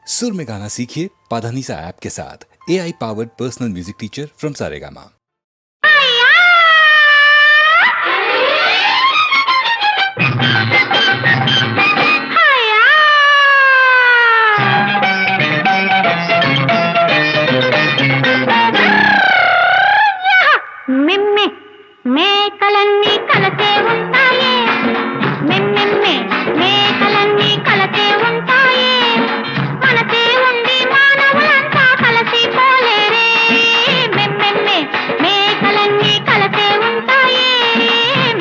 सुर में गाना सीखिए पाधानीसा ऐप के साथ। AI powered personal music teacher from Saregama. మెమ్మె మేకలన్నీ కలతే ఉంటాయి, మెమ్మెమ్మె మేకలన్నీ కలతే ఉంటాయి, మనతే ఉండి మానవులంతా కలిసి పోలేరే, మెమ్మెమ్మె మేకలన్నీ కలతే ఉంటాయి,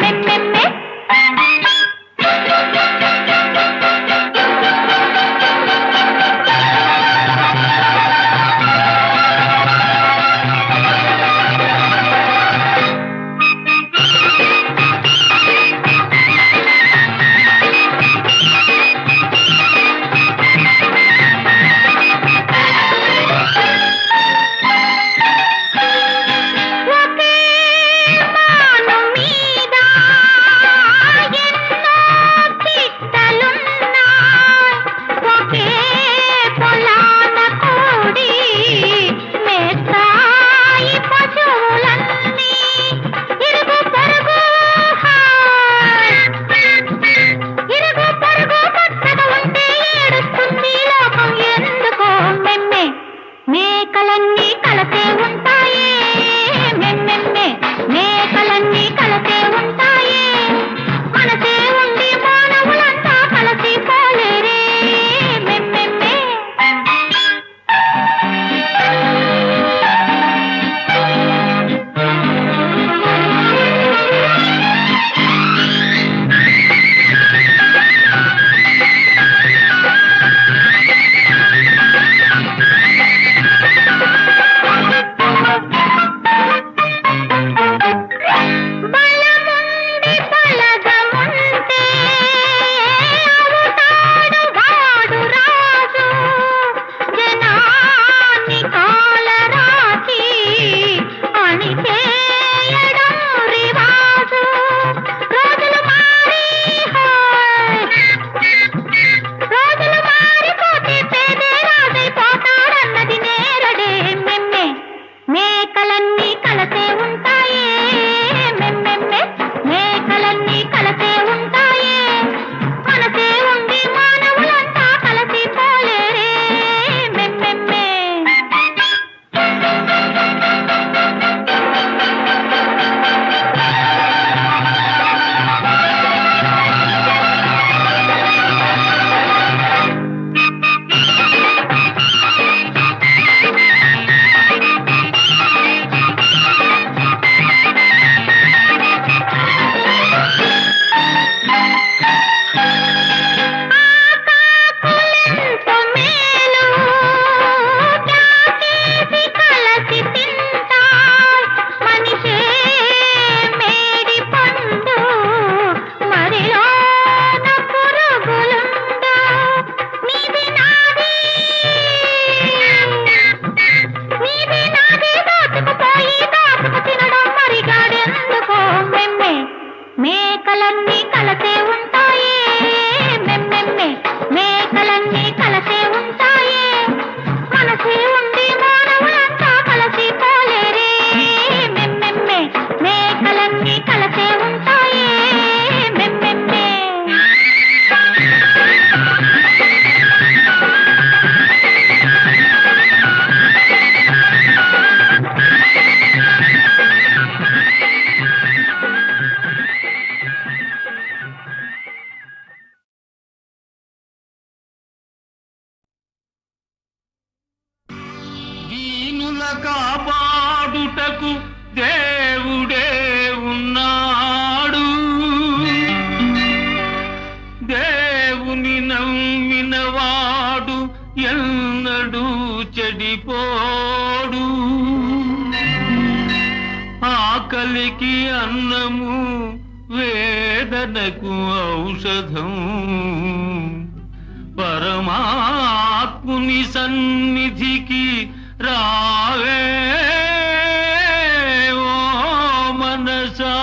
మెమ్మెమ్మె మేకలన్నీ కలతే ఉంటాయి, మెమ్మెమ్మె మేకలన్నీ కలతే ఉంటాయి, మనసే ఉండి మానవులంతా కలిసి పోలేరే, మెమ్మెమ్మె బలముండి బలగముంటే అవుతాడు వాడు రాజు, జనాన్ని కాలరాచి అణిచేయడం రివాజు, రోజులు మారి రోజులు మారిపోతే పేదే రాజైపోతాడన్నది నేరడే, మెమ్మె మేకలన్నీ కలతే ఉంటాయి, మెమ్మెమ్మె మేకలన్నీ కలతే ఉంటాయి, మనసే ఉండి మానవులంతా కలిసి పోలేరే, మెమ్మెమ్మె ఆకాకులెంత మేలు కాకేసి కలసి తింటాయ్, మనిషే మేడి పండు మరిలోన పురుగులుండు, నీది నాది దోచుకుపోయి దాచుకు తినడం మరిగాడెందుకో, మెమ్మె మేకలన్నీ కలతే ఉంటాయి, మెమ్మెమ్మె మేకలన్నీ కలతే ఉంటాయి, మనసే ఉండి మానవులంతా కలిసి పోలేరే, మెమ్మెమ్మె మేకలన్నీ కలతే ఉంటాయి, మెమ్మెమ్మె దీనుల కాపాడుటకు దేవుడే ఉన్నాడు, దేవుని నమ్మినవాడు ఎన్నడూ చెడిపోడు, ఆకలికి అన్నము వేదనకు ఔషధం, పరమాత్ముని సన్నిధికి రావే ఓ మనసా.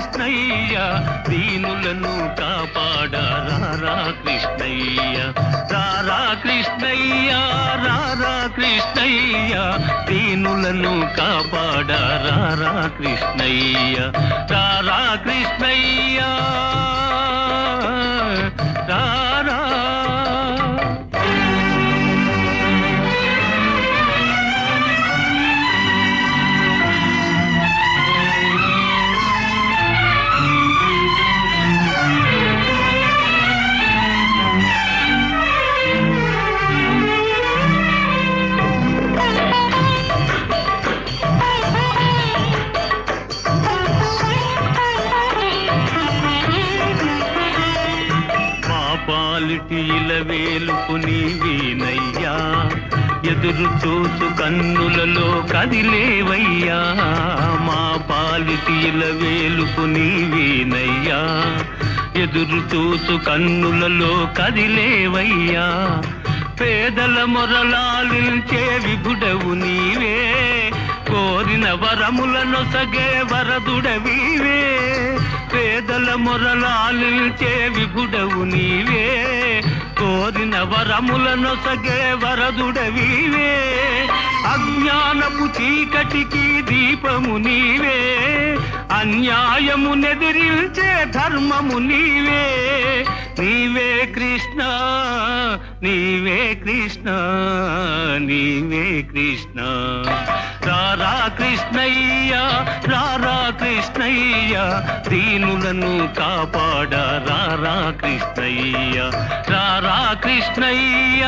కృష్ణయ్య దీనులను కాపాడ రారా కృష్ణయ్య రారా కృష్ణయ్య రారా కృష్ణయ్య దీనులను కాపాడ రారా కృష్ణయ్య రారా కృష్ణయ్య రారా. పాలిటీల వేలుపు నీవేనయ్యా ఎదురు చూసు కన్నులలో కదిలేవయ్యా మా పాలిటీల వేలుపు నీవేనయ్యా ఎదురు చూసు కన్నులలో కదిలేవయ్యా పేదల మొరలాలించే విభుడవు నీవే కోరిన వరములనొసగే వరదుడవీవే పేదల మొరలాలించే విభుడవు నీవే కోరిన వరములనొసగే వరదుడవీవే అజ్ఞానపు చీకటికి దీపము నీవే అన్యాయము నెదిరించే ధర్మము నీవే నీవే కృష్ణ నీవే కృష్ణ నీవే కృష్ణ రారా కృష్ణయ్య రారా కృష్ణయ్య దీనులను కాపాడ రారా కృష్ణయ్య రారా కృష్ణయ్య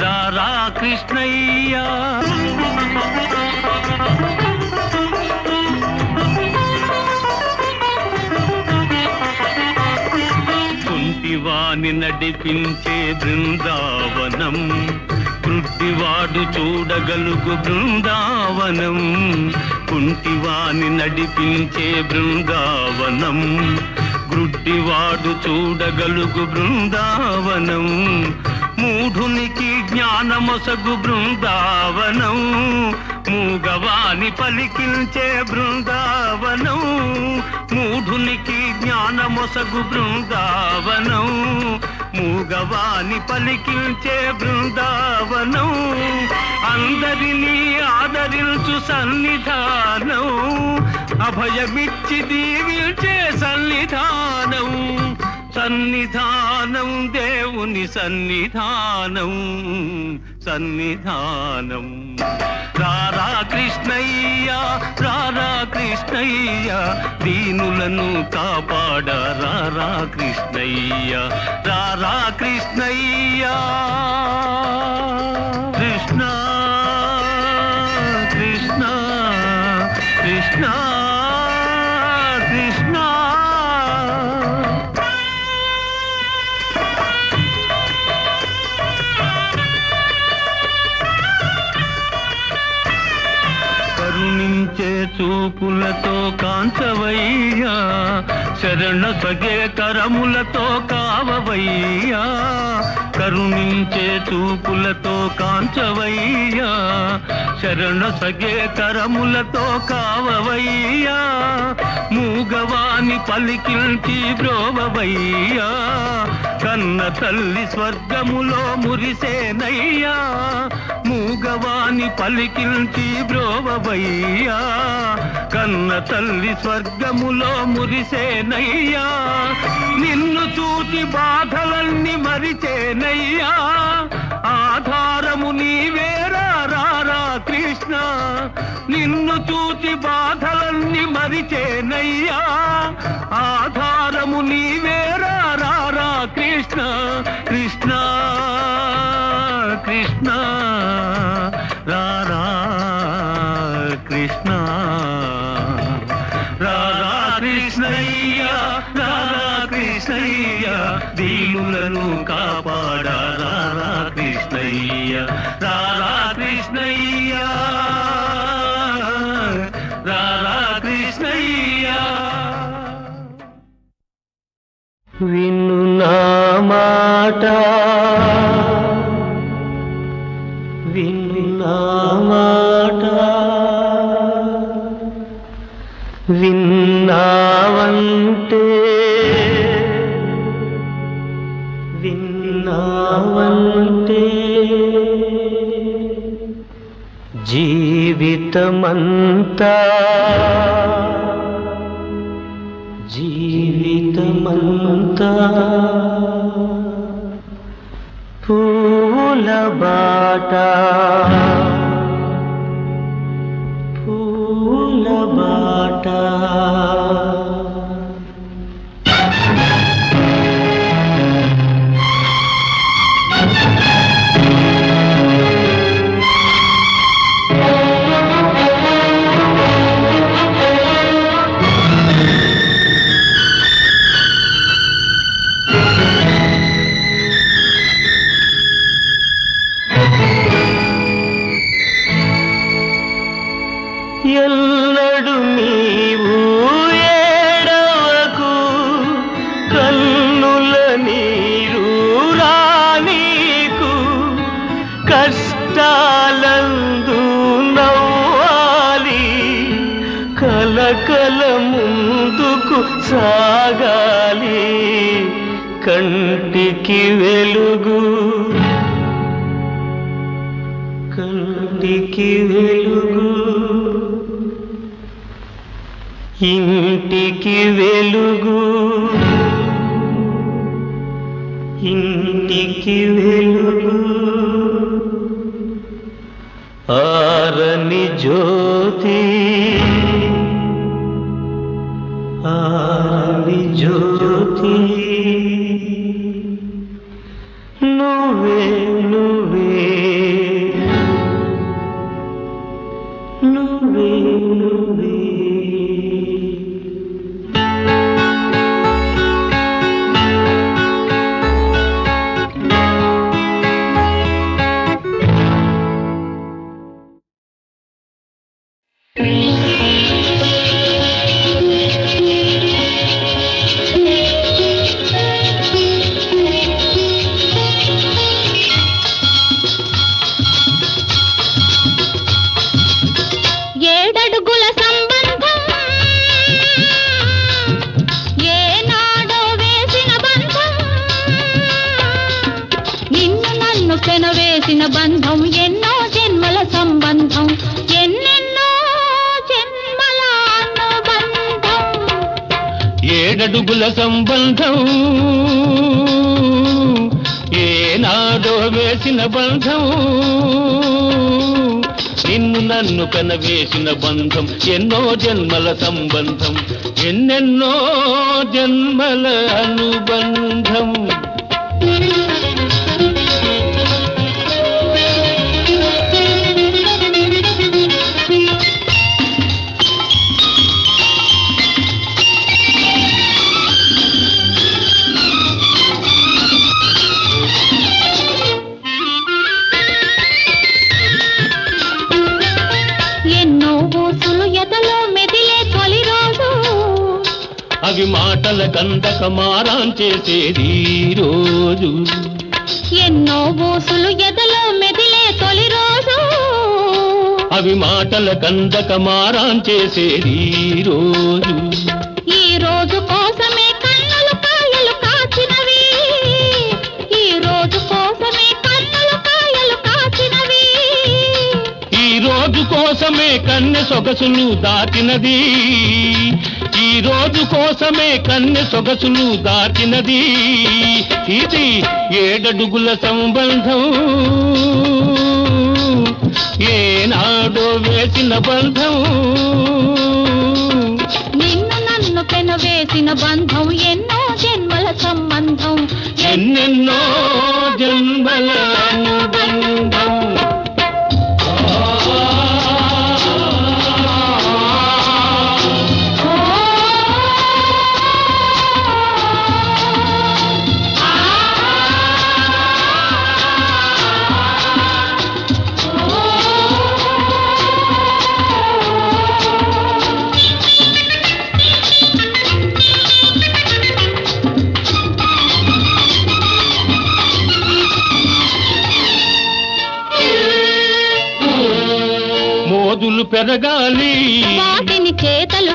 రారా కృష్ణయ్య. కుంటివాని నడిపించే బృందావనం కృట్టివాడు చూడగలుగు బృందావనం కుంటివాని నడిపించే బృందావనం గ్రుడ్డివాడు చూడగలుగు బృందావనం మూఢునికి జ్ఞానమొసగు బృందావనం మూగవాని పలికించే బృందావనం మూఢునికి జ్ఞానమొసగు బృందావనం మూగవాని పలికించే బృందావనం అందరినీ ఆదరించు సన్నిధానం అభయమిచ్చి దీవించే సన్నిధానం సన్నిధానం దేవుని సన్నిధానం సన్నిధానం రారా కృష్ణయ్య రారా కృష్ణయ్య దీనులను కాపాడ రారా కృష్ణయ్య రారా కృష్ణయ్య కృష్ణ కృష్ణ కృష్ణ కృష్ణ. కరుణించే చూపులతో కాంచవయ్యా శరణ సగే కరములతో కావవయ్యా కరుణించే చూపులతో కాంచవయ్యా శరణ సగే కరములతో కావవయ్యా మూగవాని పలికించి బ్రోవవయ్యా కన్న తల్లి స్వర్గములో మురిసేనయ్యా మూగవాని పలికించి బ్రోవవయ్యా కన్న తల్లి స్వర్గములో మురిసేనయ్యా నిన్ను చూచి బాధలన్నీ మరిచేనయ్యా ఆధారము నీవేరా రారా కృష్ణ నిన్ను చూచి బాధలన్నీ మరిచేనయ్యా ఆధారము నీవేరా రారా కృష్ణ కృష్ణ కృష్ణ రారా కృష్ణ రారా కృష్ణయ్య రారా కృష్ణయ్య దీనులను కాపాడ రారా కృష్ణయ్య రారా కృష్ణయ్య రారా కృష్ణయ్య. విను నా మాట విను నా మాట విన్నావంటే విన్నావంటే జీవితమంతా జీవితమంతా పూల బాట పూల బాట ఎల్లడు నీవు ఏడవకు కన్నుల నీరు రానీకు కష్టాలందు నవ్వాలి కలకల ముందుకు సాగాలి కంటికి వెలుగు కంటికి వెలుగు ఇంటికి వెలుగు ఇంటికి వెలుగు ఆరని జ్యోతి ఆరని జ్యోతి నువ్వే నువ్వే నువ్వే నువ్వే ఏడడుగుల సంబంధం ఏనాడో వేసిన బంధం నిన్ను నన్ను పెనవేసిన బంధం ఎన్నో జన్మల సంబంధం ఎన్నెన్నో జన్మల అనుబంధం ఏడడుగుల సంబంధం ఏనాడో వేసిన బంధం నిన్ను నన్ను కనవేసిన బంధం ఎన్నో జన్మల సంబంధం ఎన్నెన్నో జన్మల అనుబంధం అవి మాటల గంధక మారాం చేసేది రోజు ఎన్నో బూసులు ఎదలో మెదిలే తొలి రోజు అవి మాటల గంధక మారాం చేసేది రోజు ఈ రోజు కోసమే కన్నులు కాయలు కాచినవి ఈ రోజు కోసమే కన్నులు కాయలు కాచినవి ఈ రోజు కోసమే కన్నె సొగసులు దాటినది ఈ రోజు కోసమే కన్నె సొగసులు దాటినది ఇది ఏడడుగుల సంబంధం ఏనాడో వేసిన బంధం నిన్ను నన్ను పెనవేసిన బంధం ఎన్నో జన్మల సంబంధం ఎన్నెన్నో జన్మల అనుబంధం మోదులు పెరగాలి వాటిని చేతలు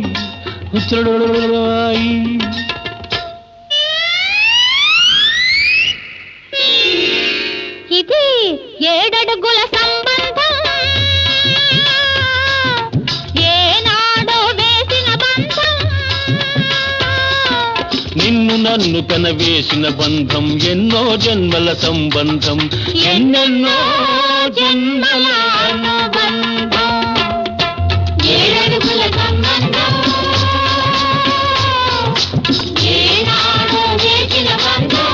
ఉచ్చడోయి. ఇది 7 అడుగుల సంబంధం, ఏనాడో వేసిన బంధం. నిన్ను నన్ను కనవేసిన బంధం, ఎన్నో జన్మల సంబంధం, ఎన్నెన్నో జన్మల అనుబంధం. 7 అడుగుల సంబంధం, ఏనాడో వేసిన బంధం.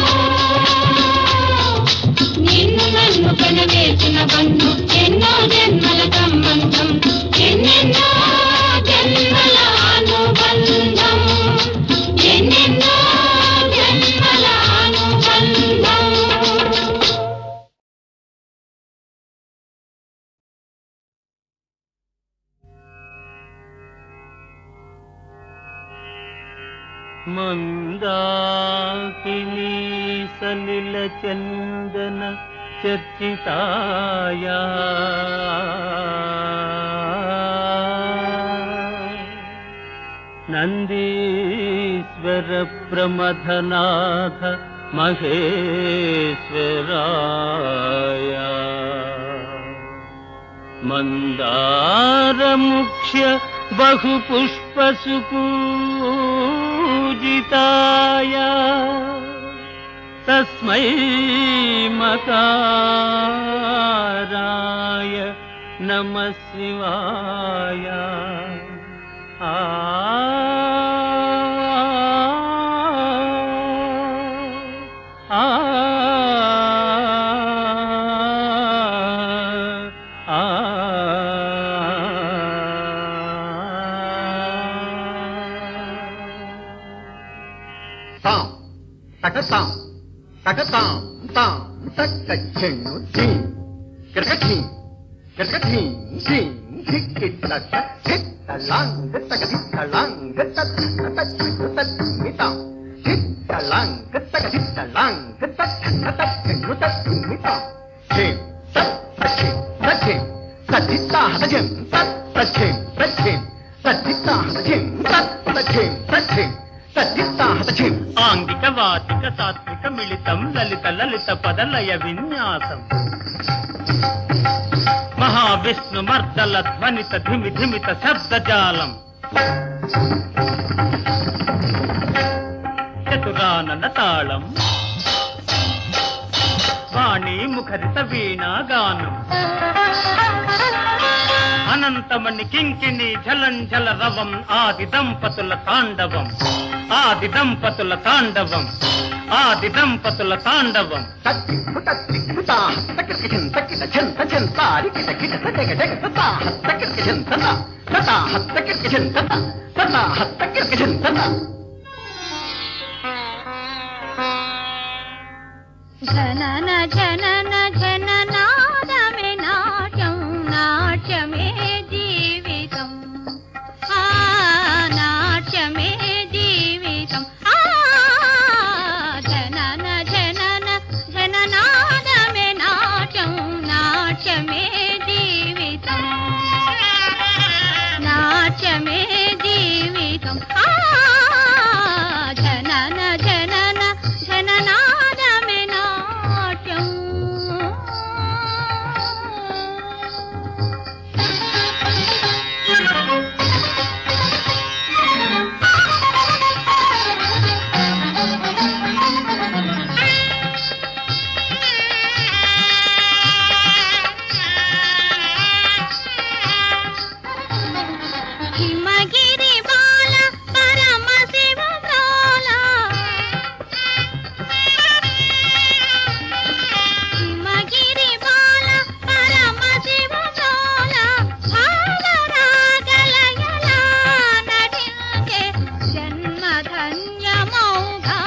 నిన్ను నన్ను కనవేసిన బంధం, ఎన్నో జన్మల సంబంధం, ఎన్నెన్నో జన్మల అనుబంధం, ఎన్నెన్నో జన్మల అనుబంధం. మందాకినీ సలిల చందన చర్చితాయా నందీశ్వర ప్రమథనాథ మహేశ్వరాయ మందారముఖ్య బహుపుష్పసుపూజితాయ తస్మై మకారాయ నమః శివాయ. ఆ ఆ ఆ తాం తకతాం తకతాం తాం తక్కచెన్ను ధీ కిరకఠీ కిరకఠీ ధీ ధిక్కిట్టక ధిట్టలాంగ తకధిట్టలాంగ తత్తతచ్చెన్ను తత్మితాం ధిట్టలాంగ తకధిట్టలాంగ తత్తతచ్చెన్ను తత్మితాం ధీ తచ్చే తచ్చే తద్ధిత్తా హతజం తచ్చే తచ్చే తద్ధిత్తా హతజం తచ్చే తచ్చే ఆంగిక వాతిక సాత్విక మిళితం లలిత లలిత పదలయ విన్యాసం మహావిష్ణు మర్దల ధ్వనిత ధిమి ధిమిత శబ్దజాలం చతురానన తాళం వాణి ముఖరిత వీణాగానం అనంతమణి కింకిణి ఝలంఝల రవం ఆది దంపతుల తాండవం ఆది దంపతుల తాండవం ఆది దంపతుల తాండవం జనన జనన జననాదమే నాట్యం నాట్యమే జీవితం ఆ నాట్యమే జీవితం ఆ జనన జనన జననాదమే నాట్యం నాట్యమే జీవితం నాట్యమే జీవితం ఆ జనన జనన జననాదమే నాట్యం హిమగిరి బాల పరమ శివ బ్రోల హిమగిరి బాల పరమ శివ బ్రోల భావరాగలయలా నటించే జన్మధన్యమౌగా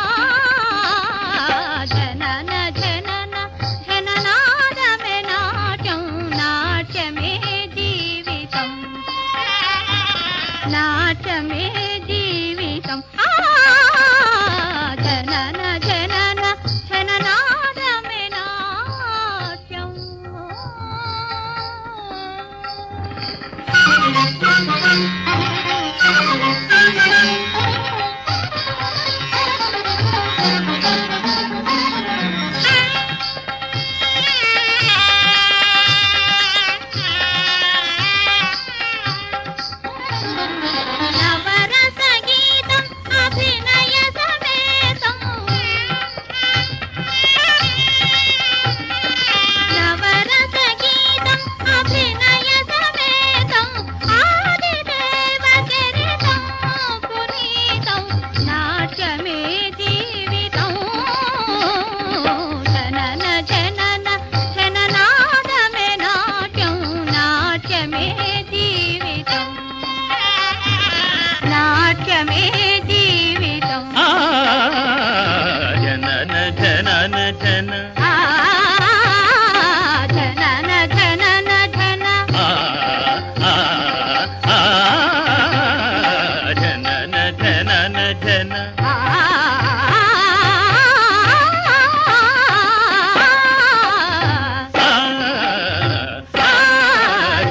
జనన జనన జననాదమే నాట్యం నాట్యమే జీవితం నాట్యమే జీవితం ఆ జనన జనన జననాదమే నాట్యం నవరస గీతం అభినయ సమేతం నవరస గీతం అభినయ సమేతం ఆదిదేవ చరితం పునీతం నాట్యమే జీవితం జనన జనన జననాదమే నాట్యం నాట్యమే జీవితం నాట్యమే జీవితం జనన జనన జన ఆ జనన జనన జన జనన జనన జన ఆ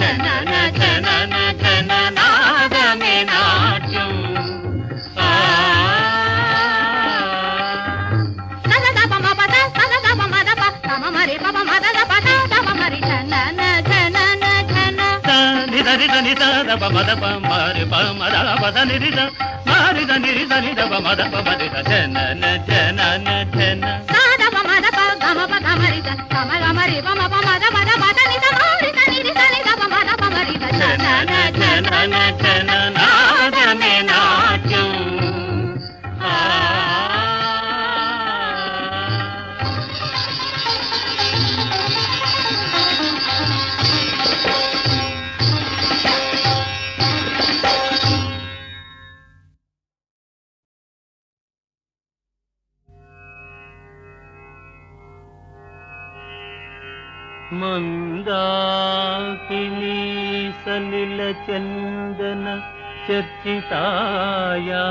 జనన జనన జననాదమే నాట్యం సదదప మపద సదదప మదప తమ మరి పప మదద పద తమ మరి జనన జనన జన నిధరి ధని సదప మదప మరి ప మద పద నిరిద మారిద నిరిద నిదప మదప మదిద జనన జనన జన సదప మదప గమప గమరి తమ గమరి పమ పమద పద పద నిద మరి తని తని దప మదప మరి జనన జనన జననాదమే నాట్యం మందాకినీ సలిల చందన చర్చితాయా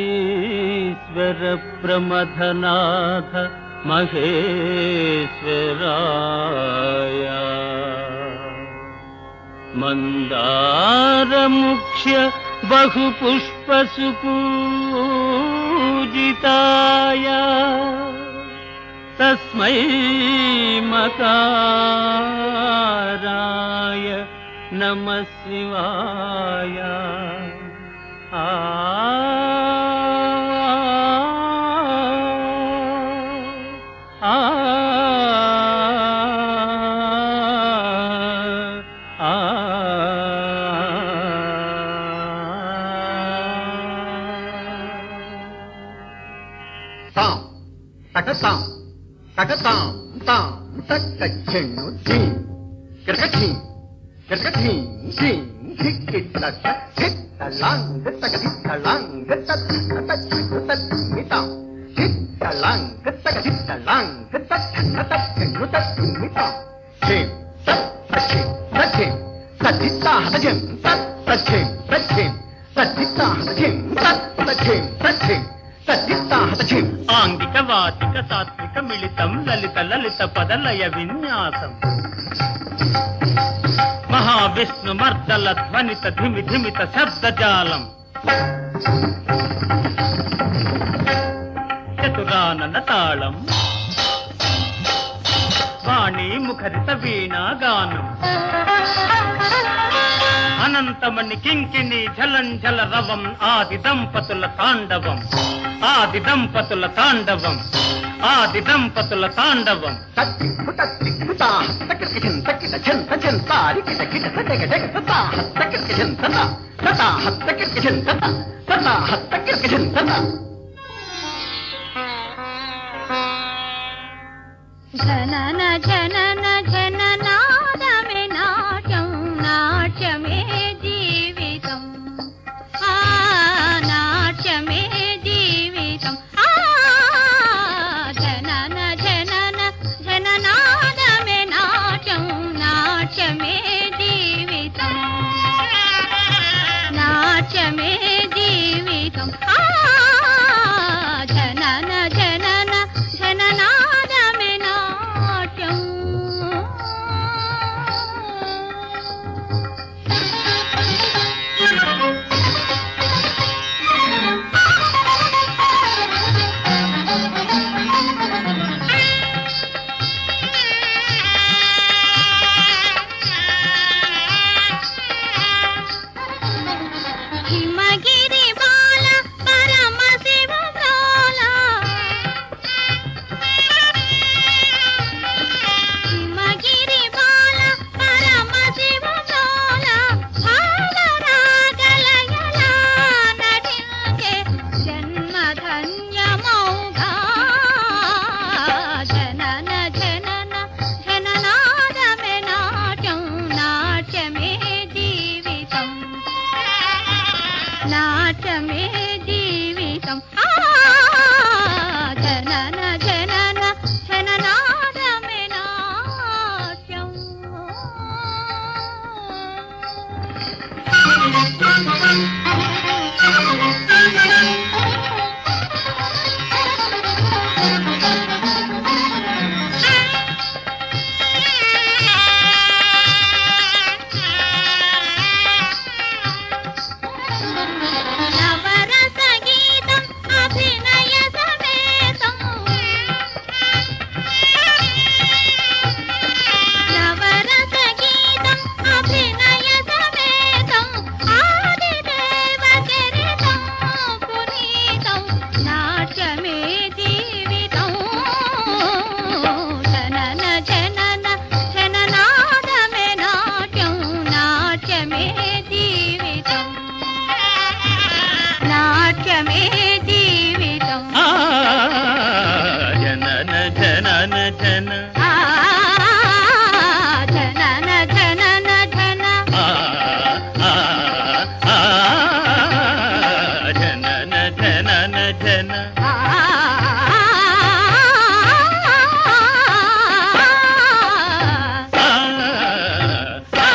నందీశ్వర ప్రమథనాథ మహేశ్వరాయ మందారముఖ్య బహుపుష్పసుపూజితాయ తస్మై మకారాయ నమః శివాయ ఆ ఆ తకతాం తకతాం తాం తక్క చెన్ను ధీ కిరకఠీ కిరకఠీ ధీ ధిక్కిట్టక ధిట్టలాంగ తక ధిట్టలాంగ తత్ తత్ తత్ మితాం ధిట్టలాంగ తక ధిట్టలాంగ తత్ తత్ చెన్ను తత్ మితాం ఝేం తత్ తచ్ఛేం తచ్ఛేం తద్ధిత్తా హతఝేం తత్ తచ్ఛేం తచ్ఛేం తద్ధిత్తా హతఝేం తత్ తచ్ఛేం తచ్ఛేం తద్ధిత్తా హతఝేం ఆంగిక వాచిక సాత్విక మిళితం లలిత లలిత పదలయ విన్యాసం మహావిష్ణు మర్దల ధ్వనిత ధిమి ధిమిత శబ్దజాలం చతురానన తాళం వాణి ముఖరిత వీణా గానం అనంతమణి కింకిణి ఝలంఝల రవం ఆది దంపతుల తాండవం ఆది దంపతుల తాండవం ఆది దంపతుల తాండవం తత్తిక్కు తత్తిక్కు తా తక్కిటకిటం తక్కిట ఛంత ఛంతారి కిటకిట తటగ డగ తతా తక్కిటకిటం తతా తతా తక్కిటకిటం తతా తతా తక్కిటకిటం తతా జనన జనన జననాదమే నాట్యం నాట్యమే జీవితం ఆ నాట్యమే జీవితం ఆ జనన జనన జననాదమే నాట్యం నాట్యమే జీవితం నాట్యమే జీవితం ఆ జనన జనన జననాదమే నాట్యం హిమగిరి బాల పరమ శివ బాల హిమగిరి బాల పరమ శివ బాల భావరాగలయలా నటించే జన్మధన్యమౌగా జనన జనన జననాదమే నాట్యం నాట్యమే జీవితం నాట్యమే జీవితం ఆ జనన జనన జననాదమే నాట్యం నవరస గీతం అభినయ సమేతం నవరస గీతం అభినయ సమేతం ఆదిదేవ చరితం పునీతం నాట్యమే జీవితం జనన జనన జననాదమే నాట్యం నాట్యమే జీవితం నాట్యమే జీవితం ఆ జనన జనన జన ఆ జనన జనన జన ఆ ఆ ఆ జనన జనన జన ఆ ఆ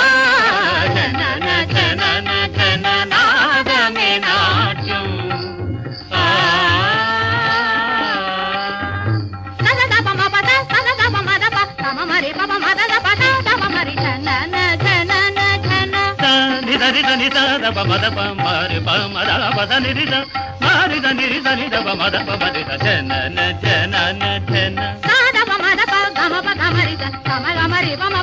జనన జనన జననాదమే నాట్యం ఆ సదదప మపద సదదప మదప తమ మరి పప మదద పద తమ మరి జనన జనన జన నిధరి ధని దప మదప మారి ప మద పద నిరిద మారిద నిరిద నిదప మదప మదిద జనన జనన జన సదప మదప గమప గమరి తమ గమరి పమ